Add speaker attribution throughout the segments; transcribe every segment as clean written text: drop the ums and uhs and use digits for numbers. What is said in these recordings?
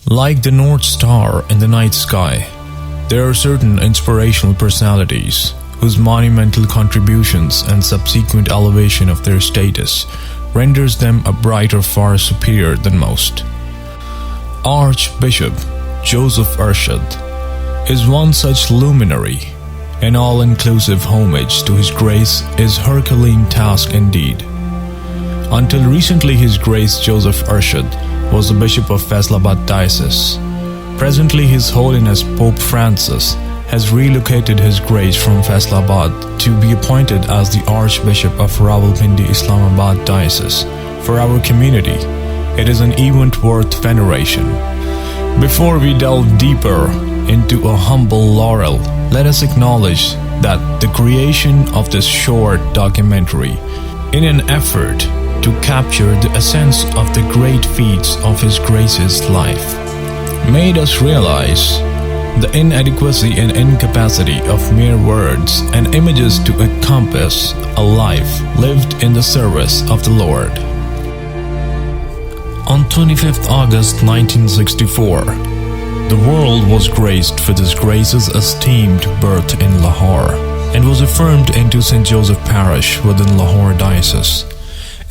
Speaker 1: Like the North Star in the night sky, there are certain inspirational personalities whose monumental contributions and subsequent elevation of their status renders them a brighter far superior than most. Archbishop Joseph Arshad is one such luminary. An all-inclusive homage to His Grace is Herculean task indeed. Until recently, His Grace Joseph Arshad was the Bishop of Islamabad Diocese. Presently, His Holiness Pope Francis has relocated His Grace from Islamabad to be appointed as the Archbishop of Rawalpindi Islamabad Diocese. For our community, it is an event worth veneration. Before we delve deeper into a humble laurel, let us acknowledge that the creation of this short documentary, in an effort to capture the essence of the great feats of His Grace's life, made us realize the inadequacy and incapacity of mere words and images to encompass a life lived in the service of the Lord. On 25th August 1964, the world was graced with His Grace's esteemed birth in Lahore and was affirmed into St. Joseph Parish within Lahore Diocese.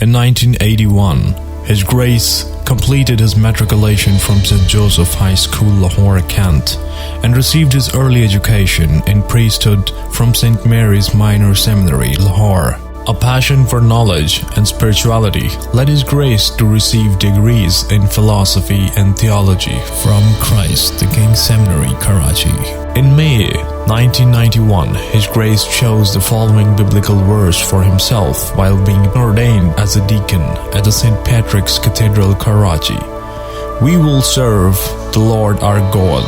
Speaker 1: In 1981, His Grace completed his matriculation from St. Joseph High School, Lahore, Cantt, and received his early education in priesthood from St. Mary's Minor Seminary, Lahore. A passion for knowledge and spirituality led His Grace to receive degrees in philosophy and theology from Christ the King Seminary, Karachi. In May 1991, His Grace chose the following biblical verse for himself while being ordained as a deacon at the St. Patrick's Cathedral, Karachi. "We will serve the Lord our God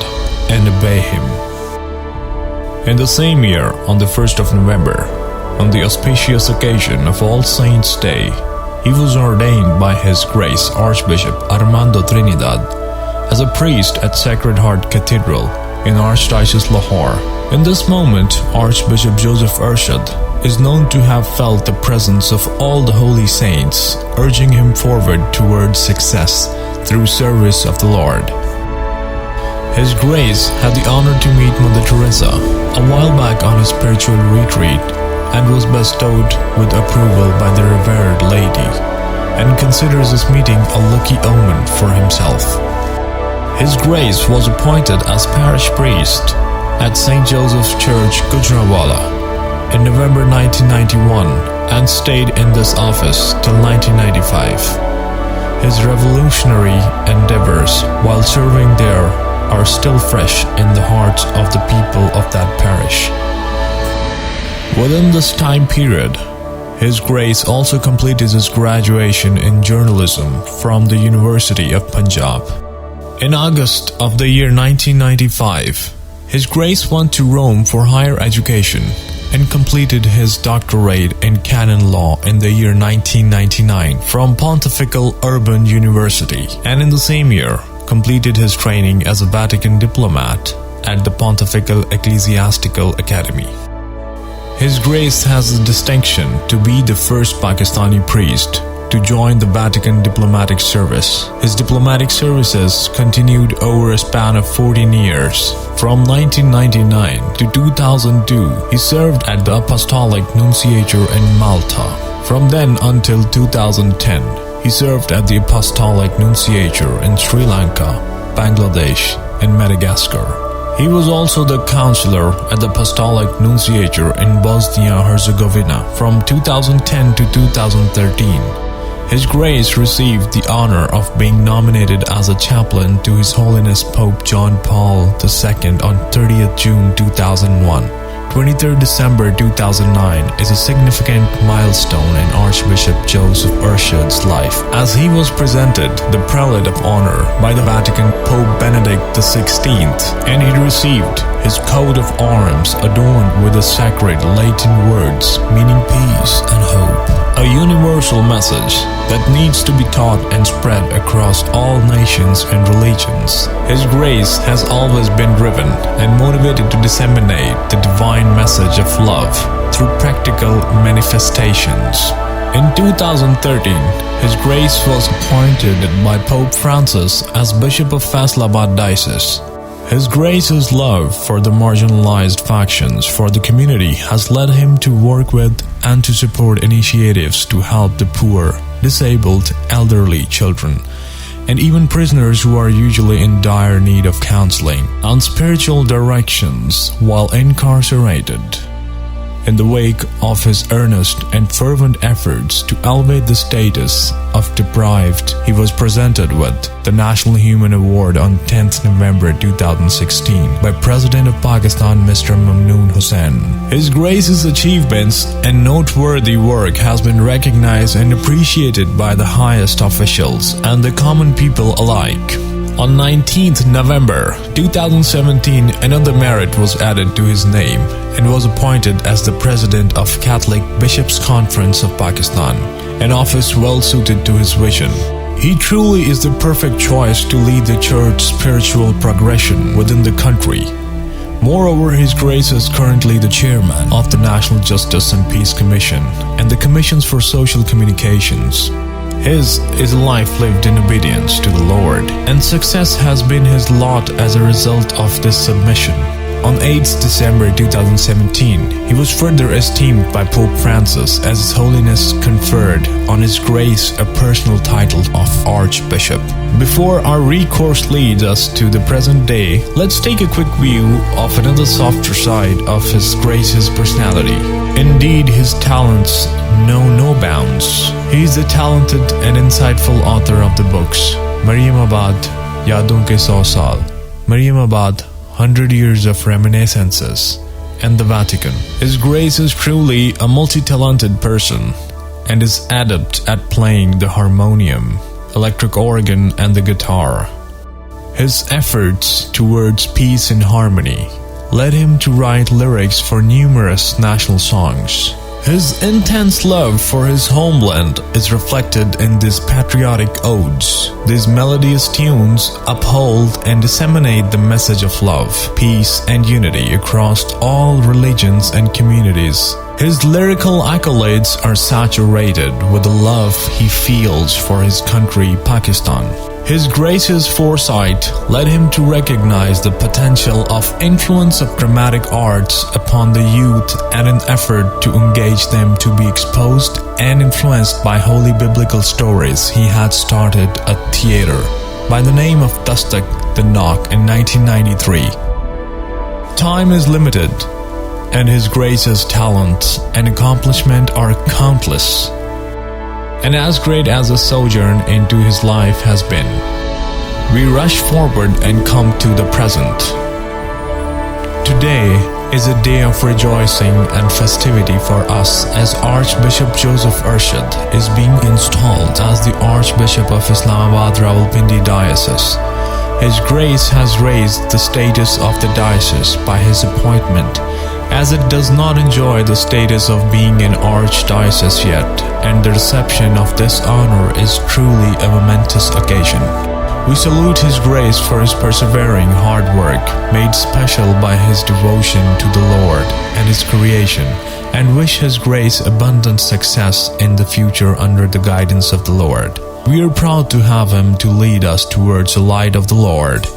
Speaker 1: and obey Him." In the same year, on the 1st of November, on the auspicious occasion of All Saints' Day, he was ordained by His Grace Archbishop Armando Trinidad as a priest at Sacred Heart Cathedral in Archdiocese Lahore. In this moment, Archbishop Joseph Arshad is known to have felt the presence of all the holy saints, urging him forward towards success through service of the Lord. His Grace had the honor to meet Mother Teresa a while back on his spiritual retreat, and was bestowed with approval by the revered lady, and considers this meeting a lucky omen for himself. His Grace was appointed as parish priest at St. Joseph's Church, Gujranwala in November 1991 and stayed in this office till 1995. His revolutionary endeavors while serving there are still fresh in the hearts of the people of that parish. Within this time period, His Grace also completed his graduation in journalism from the University of Punjab. In August of the year 1995, His Grace went to Rome for higher education and completed his doctorate in canon law in the year 1999 from Pontifical Urban University, and in the same year completed his training as a Vatican diplomat at the Pontifical Ecclesiastical Academy. His Grace has the distinction to be the first Pakistani priest to join the Vatican diplomatic service. His diplomatic services continued over a span of 14 years. From 1999 to 2002, he served at the Apostolic Nunciature in Malta. From then until 2010, he served at the Apostolic Nunciature in Sri Lanka, Bangladesh, and Madagascar. He was also the counselor at the Apostolic Nunciature in Bosnia-Herzegovina from 2010 to 2013. His Grace received the honor of being nominated as a chaplain to His Holiness Pope John Paul II on 30th June 2001. 23rd December 2009 is a significant milestone in Archbishop Joseph Arshad's life, as he was presented the Prelate of Honor by the Vatican Pope Benedict XVI, and he received his coat of arms adorned with the sacred Latin words meaning peace and hope, a universal message that needs to be taught and spread across all nations and religions. His Grace has always been driven and motivated to disseminate the divine message of love through practical manifestations. In 2013, His Grace was appointed by Pope Francis as Bishop of Faisalabad Diocese. His Grace's love for the marginalized factions for the community has led him to work with and to support initiatives to help the poor, disabled, elderly, children, and even prisoners who are usually in dire need of counseling and spiritual directions while incarcerated. In the wake of his earnest and fervent efforts to elevate the status of deprived, he was presented with the National Human Award on 10th November 2016 by President of Pakistan Mr. Mamnoon Hussain. His Grace's achievements and noteworthy work has been recognized and appreciated by the highest officials and the common people alike. On 19th November 2017, another merit was added to his name and was appointed as the President of Catholic Bishops' Conference of Pakistan, an office well suited to his vision. He truly is the perfect choice to lead the Church's spiritual progression within the country. Moreover, His Grace is currently the chairman of the National Justice and Peace Commission and the Commissions for Social Communications. His is a life lived in obedience to the Lord, and success has been his lot as a result of this submission. On 8th December 2017, he was further esteemed by Pope Francis as His Holiness conferred on His Grace a personal title of Archbishop. Before our recourse leads us to the present day, let's take a quick view of another softer side of His Grace's personality. Indeed, his talents know no bounds. He is the talented and insightful author of the books Mariamabad, Yadon Ke 100 Saal, Mariamabad, 100 Years of Reminiscences, and the Vatican. His Grace is truly a multi-talented person and is adept at playing the harmonium, electric organ, and the guitar. His efforts towards peace and harmony led him to write lyrics for numerous national songs. His intense love for his homeland is reflected in these patriotic odes. These melodious tunes uphold and disseminate the message of love, peace, and unity across all religions and communities. His lyrical accolades are saturated with the love he feels for his country, Pakistan. His Grace's foresight led him to recognize the potential of influence of dramatic arts upon the youth and an effort to engage them to be exposed and influenced by holy biblical stories. He had started a theater by the name of Dastak the Knock in 1993. Time is limited, and His Grace's talents and accomplishment are countless, and as great as the sojourn into his life has been, we rush forward and come to the present. Today is a day of rejoicing and festivity for us as Archbishop Joseph Arshad is being installed as the Archbishop of Islamabad-Rawalpindi Diocese. His Grace has raised the status of the diocese by his appointment, as it does not enjoy the status of being an archdiocese yet, and the reception of this honor is truly a momentous occasion. We salute His Grace for his persevering hard work, made special by his devotion to the Lord and His creation, and wish His Grace abundant success in the future under the guidance of the Lord. We are proud to have him to lead us towards the light of the Lord.